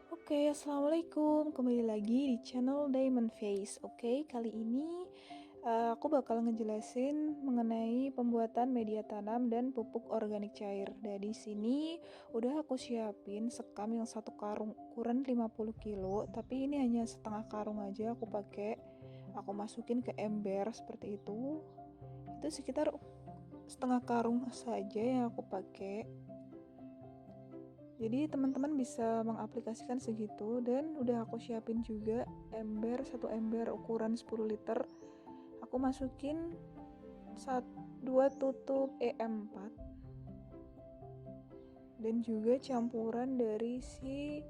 Oke, assalamualaikum. Kembali lagi di channel Diamond Face. Oke, kali ini aku bakal ngejelasin mengenai pembuatan media tanam dan pupuk organik cair. Dan di sini udah aku siapin sekam yang satu karung ukuran 50 kilo, tapi ini hanya setengah karung aja aku pakai. Aku masukin ke ember seperti itu. Itu sekitar setengah karung saja yang aku pakai. Jadi teman-teman bisa mengaplikasikan segitu, dan udah aku siapin juga satu ember ukuran 10 liter. Aku masukin 2 tutup EM4 dan juga campuran dari si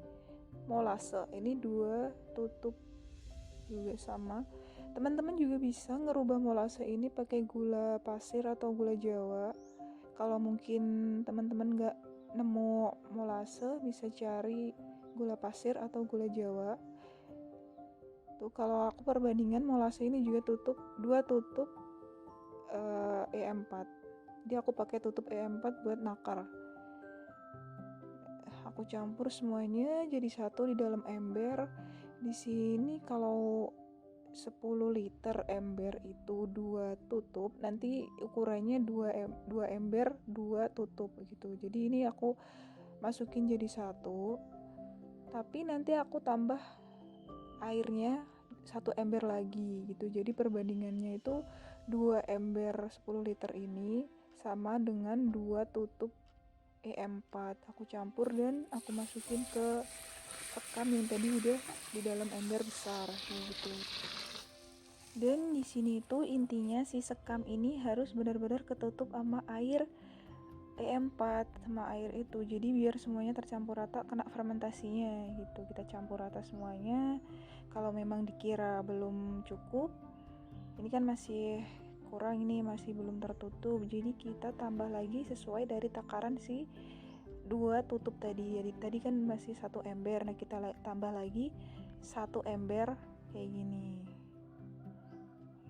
molase. Ini 2 tutup juga sama. Teman-teman juga bisa ngerubah molase ini pakai gula pasir atau gula Jawa. Kalau mungkin teman-teman nggak nemu molase, bisa cari gula pasir atau gula Jawa. Tuh, kalau aku perbandingan molase ini juga 2 tutup EM4. Jadi aku pakai tutup EM4 buat nakar. Aku campur semuanya jadi satu di dalam ember. Di sini kalau 10 liter ember itu 2 tutup, nanti ukurannya 2 ember 2 tutup gitu. Jadi ini aku masukin jadi satu, tapi nanti aku tambah airnya 1 ember lagi gitu. Jadi perbandingannya itu 2 ember 10 liter ini sama dengan 2 tutup EM4. Aku campur dan aku masukin ke sekam yang tadi udah di dalam ember besar gitu. Dan di sini tuh intinya si sekam ini harus benar-benar ketutup sama air EM4 sama air itu. Jadi biar semuanya tercampur rata, kena fermentasinya gitu. Kita campur rata semuanya. Kalau memang dikira belum cukup, ini kan masih kurang, ini masih belum tertutup. Jadi kita tambah lagi sesuai dari takaran si 2 tutup tadi. Jadi tadi kan masih 1 ember. Nah, kita tambah lagi 1 ember kayak gini.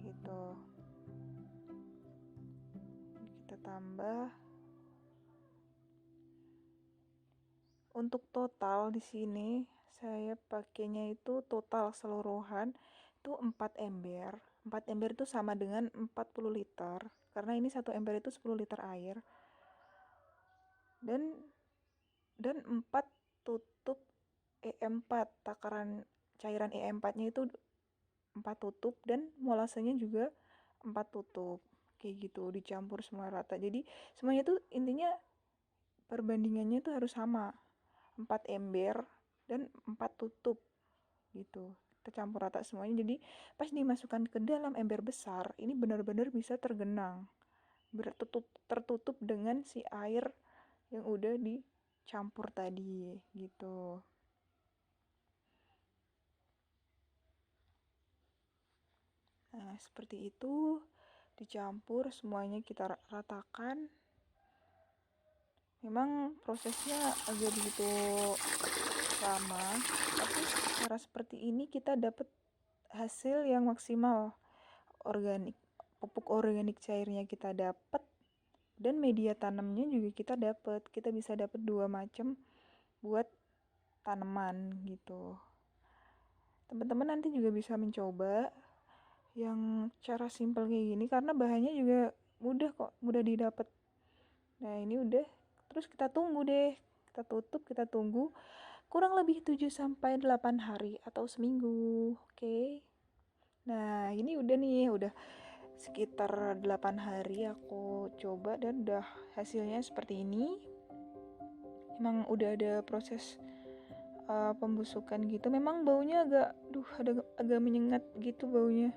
Gitu. Kita tambah. Untuk total di sini saya pakainya itu total keseluruhan itu 4 ember. 4 ember itu sama dengan 40 liter. Karena ini 1 ember itu 10 liter air. Dan 4 tutup EM4. Takaran cairan EM4-nya itu 4 tutup, dan molasenya juga 4 tutup. Kayak gitu, dicampur semua rata. Jadi semuanya tuh intinya perbandingannya tuh harus sama. 4 ember dan 4 tutup gitu. Kita campur rata semuanya. Jadi pas dimasukkan ke dalam ember besar, ini benar-benar bisa tergenang. Tertutup dengan si air yang udah dicampur tadi gitu. Nah, seperti itu, dicampur semuanya, kita ratakan. Memang prosesnya agak begitu lama, tapi cara seperti ini kita dapat hasil yang maksimal. Organik, pupuk organik cairnya kita dapat, dan media tanamnya juga kita dapat. Kita bisa dapat 2 macam buat tanaman gitu. Teman-teman nanti juga bisa mencoba yang cara simple kayak gini, karena bahannya juga mudah kok, mudah didapat. Nah, ini udah, terus kita tunggu deh. Kita tutup, kita tunggu kurang lebih 7-8 hari atau seminggu. Oke. Nah, ini udah nih, udah sekitar 8 hari aku coba dan udah hasilnya seperti ini. Emang udah ada proses pembusukan gitu. Memang baunya agak menyengat gitu baunya.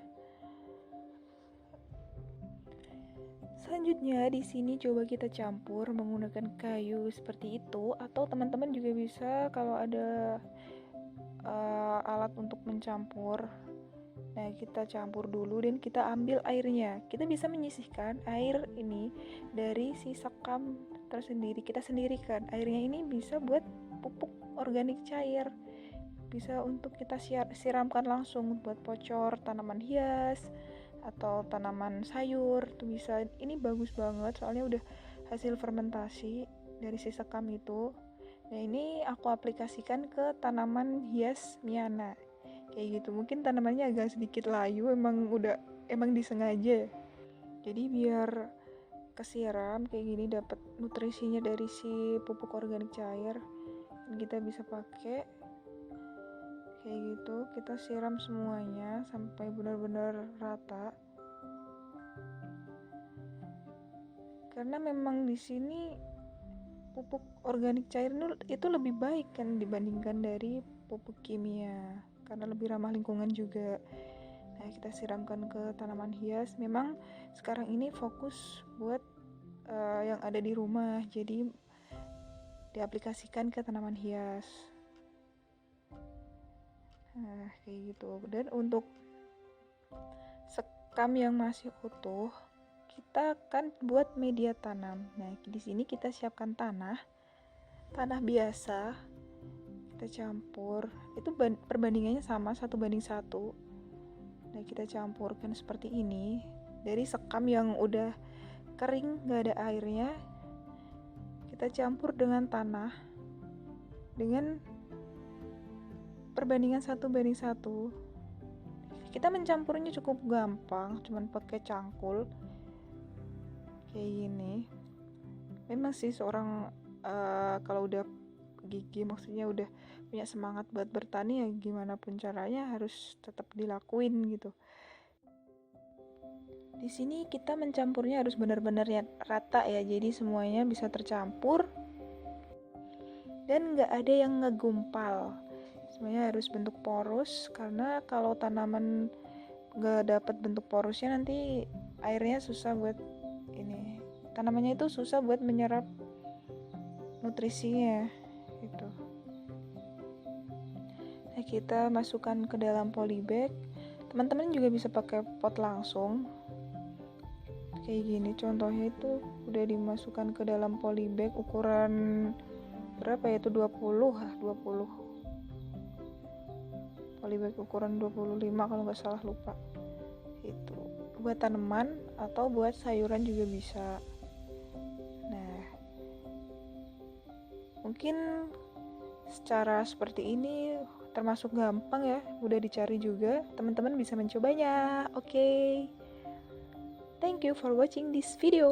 Selanjutnya di sini coba kita campur menggunakan kayu seperti itu, atau teman-teman juga bisa kalau ada alat untuk mencampur. Nah, kita campur dulu dan kita ambil airnya. Kita bisa menyisihkan air ini dari si sekam tersendiri. Kita sendirikan. Airnya ini bisa buat pupuk organik cair. Bisa untuk kita siramkan langsung buat pocor tanaman hias atau tanaman sayur. Itu bisa. Ini bagus banget soalnya udah hasil fermentasi dari si sekam itu. Nah ini aku aplikasikan ke tanaman hias Miana kayak gitu. Mungkin tanamannya agak sedikit layu, emang disengaja. Jadi biar kesiram kayak gini, dapat nutrisinya dari si pupuk organik cair, dan kita bisa pakai kayak gitu. Kita siram semuanya sampai benar-benar rata. Karena memang di sini pupuk organik cair itu lebih baik kan dibandingkan dari pupuk kimia, karena lebih ramah lingkungan juga. Nah, kita siramkan ke tanaman hias. Memang sekarang ini fokus buat yang ada di rumah, jadi diaplikasikan ke tanaman hias. Nah, kayak gitu. Dan untuk sekam yang masih utuh, kita akan buat media tanam. Nah, di sini kita siapkan tanah biasa, kita campur. Itu perbandingannya sama 1:1. Nah, kita campurkan seperti ini. Dari sekam yang udah kering, gak ada airnya, kita campur dengan tanah dengan perbandingan 1:1. Kita mencampurnya cukup gampang, cuman pakai cangkul kayak gini. Memang sih seorang kalau udah gigi, maksudnya udah punya semangat buat bertani, ya gimana pun caranya harus tetap dilakuin gitu. Di sini kita mencampurnya harus benar-benar rata ya, jadi semuanya bisa tercampur dan nggak ada yang ngegumpal. Semuanya harus bentuk poros, karena kalau tanaman nggak dapat bentuk porosnya nanti airnya susah buat ini. Tanamannya itu susah buat menyerap nutrisinya gitu. Nah, kita masukkan ke dalam polybag. Teman-teman juga bisa pakai pot langsung. Kayak gini contohnya, itu udah dimasukkan ke dalam polybag ukuran berapa ya, itu 20 polybag ukuran 25 kalau nggak salah, lupa. Itu buat tanaman atau buat sayuran juga bisa. Nah, mungkin secara seperti ini termasuk gampang ya, udah dicari juga, teman-teman bisa mencobanya. Oke. Thank you for watching this video.